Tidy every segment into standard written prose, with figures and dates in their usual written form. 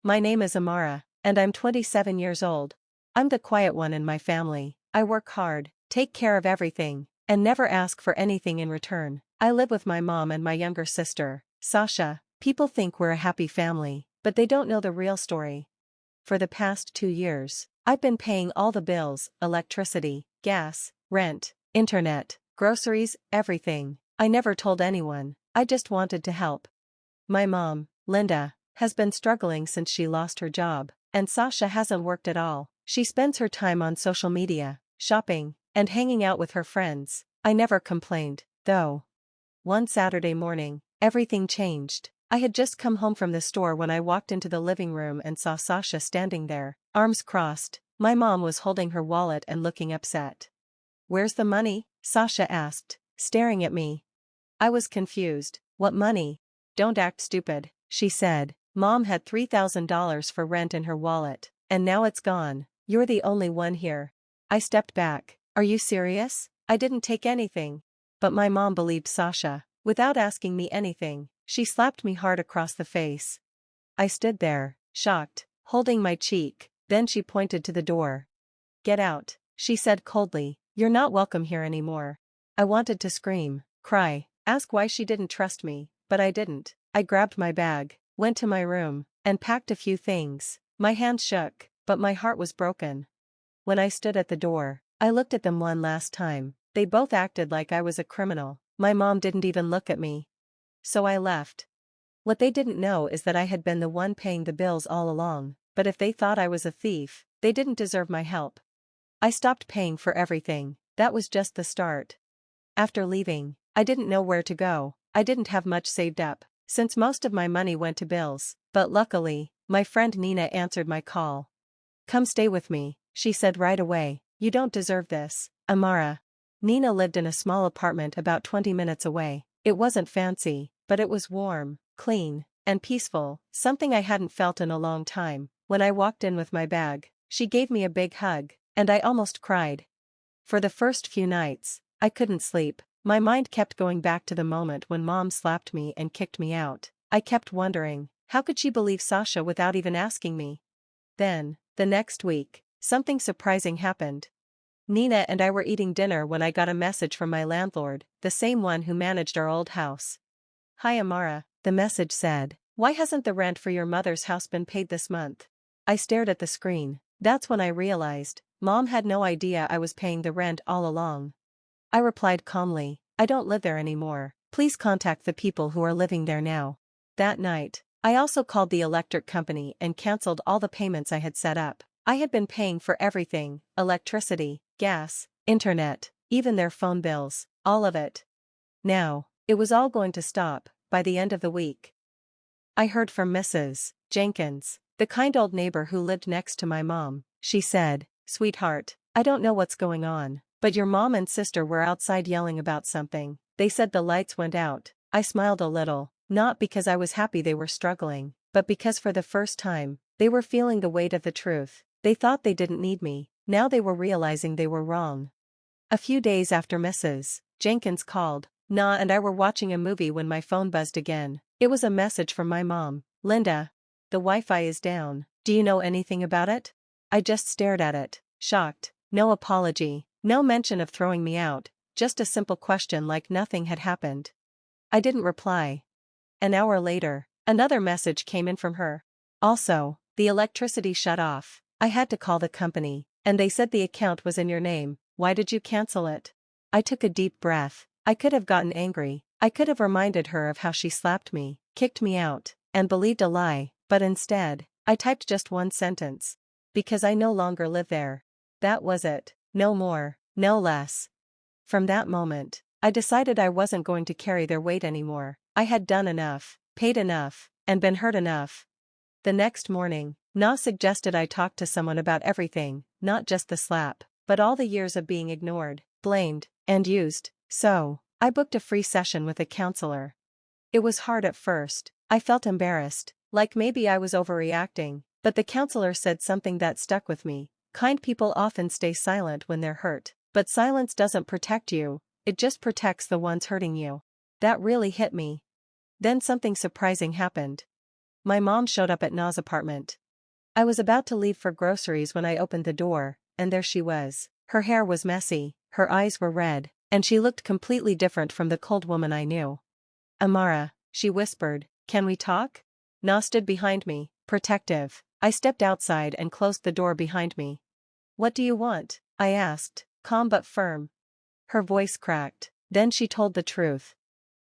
My name is Amara, and I'm 27 years old. I'm the quiet one in my family. I work hard, take care of everything, and never ask for anything in return. I live with my mom and my younger sister, Sasha. People think we're a happy family, but they don't know the real story. For the past 2 years, I've been paying all the bills: electricity, gas, rent, internet, groceries, everything. I never told anyone, I just wanted to help. My mom, Linda, has been struggling since she lost her job, and Sasha hasn't worked at all. She spends her time on social media, shopping, and hanging out with her friends. I never complained, though. One Saturday morning, everything changed. I had just come home from the store when I walked into the living room and saw Sasha standing there, arms crossed. My mom was holding her wallet and looking upset. "Where's the money?" Sasha asked, staring at me. I was confused. "What money?" "Don't act stupid," she said. "Mom had $3,000 for rent in her wallet, and now it's gone. You're the only one here." I stepped back. "Are you serious? I didn't take anything." But my mom believed Sasha. Without asking me anything, she slapped me hard across the face. I stood there, shocked, holding my cheek. Then she pointed to the door. "Get out," she said coldly. "You're not welcome here anymore." I wanted to scream, cry, ask why she didn't trust me, but I didn't. I grabbed my bag, went to my room, and packed a few things. My hands shook, but my heart was broken. When I stood at the door, I looked at them one last time. They both acted like I was a criminal. My mom didn't even look at me. So I left. What they didn't know is that I had been the one paying the bills all along, but if they thought I was a thief, they didn't deserve my help. I stopped paying for everything. That was just the start. After leaving, I didn't know where to go. I didn't have much saved up, since most of my money went to bills, but luckily, my friend Nina answered my call. "Come stay with me," she said right away. "You don't deserve this, Amara." Nina lived in a small apartment about 20 minutes away. It wasn't fancy, but it was warm, clean, and peaceful, something I hadn't felt in a long time. When I walked in with my bag, she gave me a big hug, and I almost cried. For the first few nights, I couldn't sleep. My mind kept going back to the moment when Mom slapped me and kicked me out. I kept wondering, how could she believe Sasha without even asking me? Then, the next week, something surprising happened. Nina and I were eating dinner when I got a message from my landlord, the same one who managed our old house. "Hi Amara," the message said. "Why hasn't the rent for your mother's house been paid this month?" I stared at the screen. That's when I realized, Mom had no idea I was paying the rent all along. I replied calmly, "I don't live there anymore. Please contact the people who are living there now." That night, I also called the electric company and canceled all the payments I had set up. I had been paying for everything: electricity, gas, internet, even their phone bills, all of it. Now, it was all going to stop by the end of the week. I heard from Mrs. Jenkins, the kind old neighbor who lived next to my mom. She said, "Sweetheart, I don't know what's going on, but your mom and sister were outside yelling about something. They said the lights went out." I smiled a little, not because I was happy they were struggling, but because for the first time, they were feeling the weight of the truth. They thought they didn't need me. Now they were realizing they were wrong. A few days after Mrs. Jenkins called, Na and I were watching a movie when my phone buzzed again. It was a message from my mom. "Linda, the Wi-Fi is down. Do you know anything about it?" I just stared at it, shocked. No apology, no mention of throwing me out, just a simple question like nothing had happened. I didn't reply. An hour later, another message came in from her. Also, the electricity shut off. I had to call the company, and they said the account was in your name. Why did you cancel it? I took a deep breath. I could have gotten angry. I could have reminded her of how she slapped me, kicked me out, and believed a lie, but instead, I typed just one sentence. "Because I no longer live there." That was it. No more, no less. From that moment, I decided I wasn't going to carry their weight anymore. I had done enough, paid enough, and been hurt enough. The next morning, Na suggested I talk to someone about everything, not just the slap, but all the years of being ignored, blamed, and used. So, I booked a free session with a counselor. It was hard at first. I felt embarrassed, like maybe I was overreacting, but the counselor said something that stuck with me. Kind people often stay silent when they're hurt, but silence doesn't protect you, it just protects the ones hurting you. That really hit me. Then something surprising happened. my mom showed up at Na's apartment. I was about to leave for groceries when I opened the door, and there she was. Her hair was messy, her eyes were red, and she looked completely different from the cold woman I knew. Amara, she whispered, can we talk? Na stood behind me, protective. I stepped outside and closed the door behind me. What do you want? I asked, calm but firm. Her voice cracked. Then she told the truth.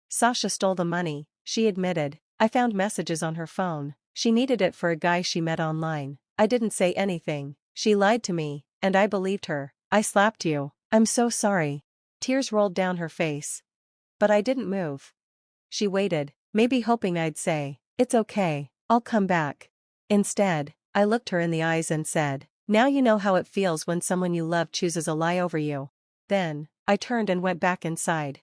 Sasha stole the money, she admitted. I found messages on her phone. She needed it for a guy she met online. I didn't say anything. She lied to me, and I believed her. I slapped you. I'm so sorry. Tears rolled down her face. But I didn't move. She waited, maybe hoping I'd say, it's okay, I'll come back. Instead, I looked her in the eyes and said, now you know how it feels when someone you love chooses a lie over you. Then, I turned and went back inside.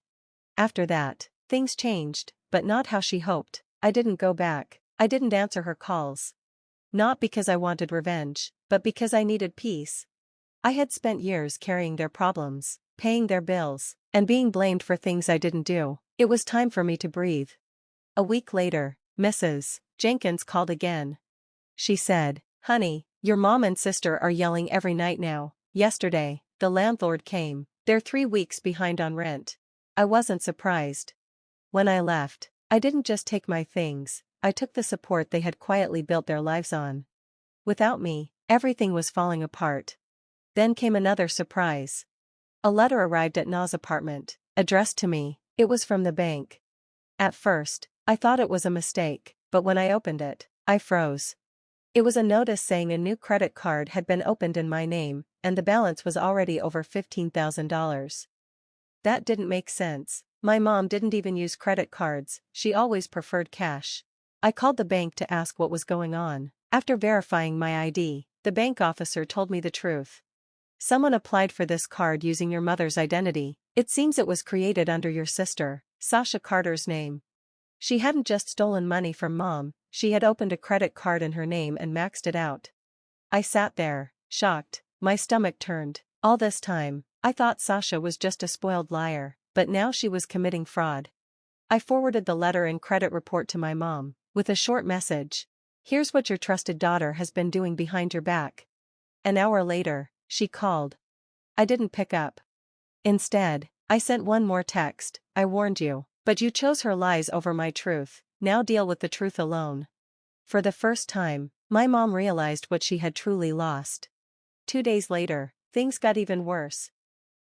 After that, things changed, but not how she hoped. I didn't go back. I didn't answer her calls. Not because I wanted revenge, but because I needed peace. I had spent years carrying their problems, paying their bills, and being blamed for things I didn't do. It was time for me to breathe. A week later, Mrs. Jenkins called again. She said, honey, your mom and sister are yelling every night now. Yesterday, the landlord came. They're 3 weeks behind on rent. I wasn't surprised. When I left, I didn't just take my things, I took the support they had quietly built their lives on. Without me, everything was falling apart. Then came another surprise. A letter arrived at Na's apartment, addressed to me. It was from the bank. At first, I thought it was a mistake, but when I opened it, I froze. It was a notice saying a new credit card had been opened in my name, and the balance was already over $15,000. That didn't make sense. My mom didn't even use credit cards, she always preferred cash. I called the bank to ask what was going on. After verifying my ID, the bank officer told me the truth. Someone applied for this card using your mother's identity. It seems it was created under your sister, Sasha Carter's name. She hadn't just stolen money from mom, she had opened a credit card in her name and maxed it out. I sat there, shocked, my stomach turned. All this time, I thought Sasha was just a spoiled liar, but now she was committing fraud. I forwarded the letter and credit report to my mom, with a short message. Here's what your trusted daughter has been doing behind your back. An hour later, she called. I didn't pick up. Instead, I sent one more text, I warned you, but you chose her lies over my truth, now deal with the truth alone. For the first time, my mom realized what she had truly lost. 2 days later, things got even worse.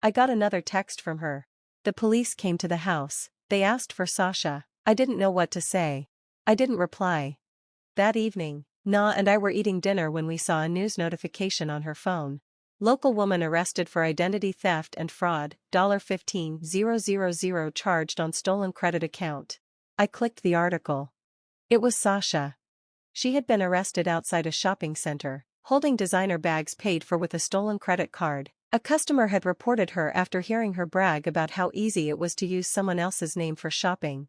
I got another text from her. The police came to the house, they asked for Sasha. I didn't know what to say. I didn't reply. That evening, Na and I were eating dinner when we saw a news notification on her phone. Local woman arrested for identity theft and fraud, $15,000 charged on stolen credit account. I clicked the article. It was Sasha. She had been arrested outside a shopping center, holding designer bags paid for with a stolen credit card. A customer had reported her after hearing her brag about how easy it was to use someone else's name for shopping.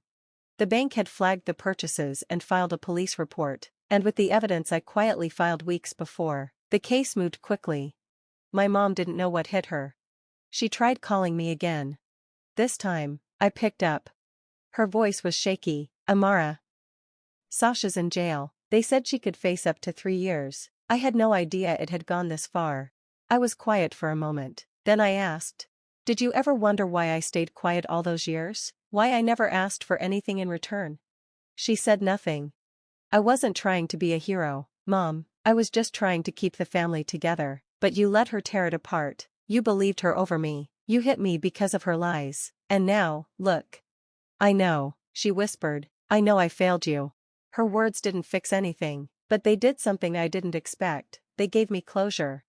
The bank had flagged the purchases and filed a police report, and with the evidence I quietly filed weeks before, the case moved quickly. My mom didn't know what hit her. She tried calling me again. This time, I picked up. Her voice was shaky. Amara. Sasha's in jail. They said she could face up to 3 years. I had no idea it had gone this far. I was quiet for a moment. Then I asked, did you ever wonder why I stayed quiet all those years? Why I never asked for anything in return? She said nothing. I wasn't trying to be a hero, Mom. I was just trying to keep the family together. But you let her tear it apart. You believed her over me. You hit me because of her lies. And now, look. I know, she whispered. I know I failed you. Her words didn't fix anything, but they did something I didn't expect. They gave me closure.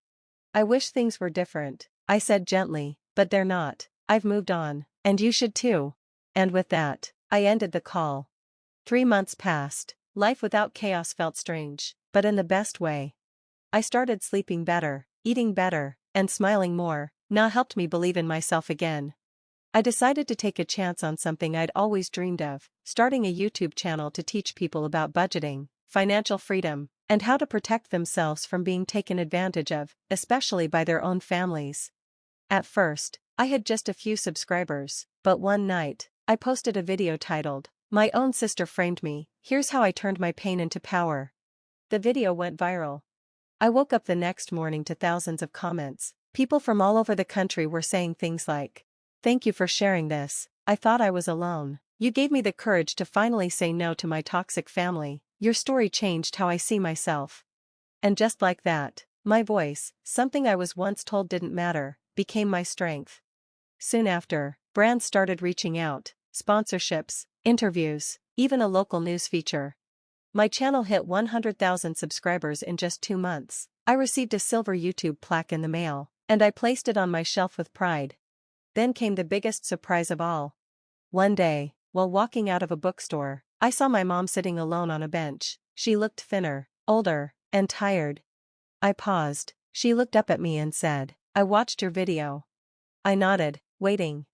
I wish things were different, I said gently, but they're not. I've moved on, and you should too. And with that, I ended the call. 3 months passed. Life without chaos felt strange, but in the best way. I started sleeping better, eating better, and smiling more. Na helped me believe in myself again. I decided to take a chance on something I'd always dreamed of, starting a YouTube channel to teach people about budgeting, financial freedom, and how to protect themselves from being taken advantage of, especially by their own families. At first, I had just a few subscribers, but one night, I posted a video titled, "My Own Sister Framed Me," Here's how I turned my pain into power. The video went viral. I woke up the next morning to thousands of comments. People from all over the country were saying things like, "Thank you for sharing this. I thought I was alone. You gave me the courage to finally say no to my toxic family. Your story changed how I see myself." And just like that, my voice, something I was once told didn't matter, became my strength. Soon after, brands started reaching out, sponsorships, interviews, even a local news feature. My channel hit 100,000 subscribers in just 2 months. I received a silver YouTube plaque in the mail, and I placed it on my shelf with pride. Then came the biggest surprise of all. One day, while walking out of a bookstore, I saw my mom sitting alone on a bench. She looked thinner, older, and tired. I paused. She looked up at me and said, "I watched your video." I nodded, waiting.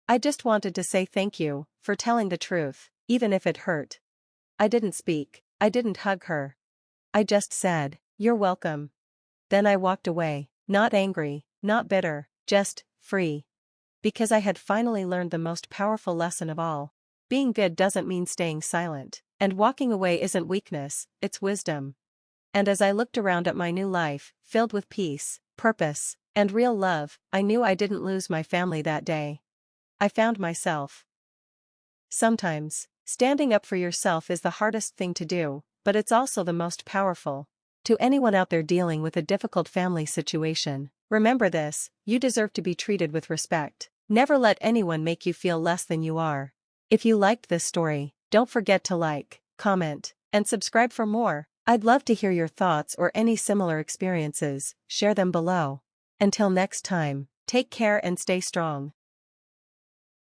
I just wanted to say thank you for telling the truth, even if it hurt. I didn't speak. I didn't hug her. I just said, "You're welcome." Then I walked away, not angry, not bitter, just free. Because I had finally learned the most powerful lesson of all. Being good doesn't mean staying silent, and walking away isn't weakness, it's wisdom. And as I looked around at my new life, filled with peace, purpose, and real love, I knew I didn't lose my family that day. I found myself. Sometimes, standing up for yourself is the hardest thing to do, but it's also the most powerful. To anyone out there dealing with a difficult family situation, remember this: you deserve to be treated with respect. Never let anyone make you feel less than you are. If you liked this story, don't forget to like, comment, and subscribe for more. I'd love to hear your thoughts or any similar experiences. Share them below. Until next time, take care and stay strong.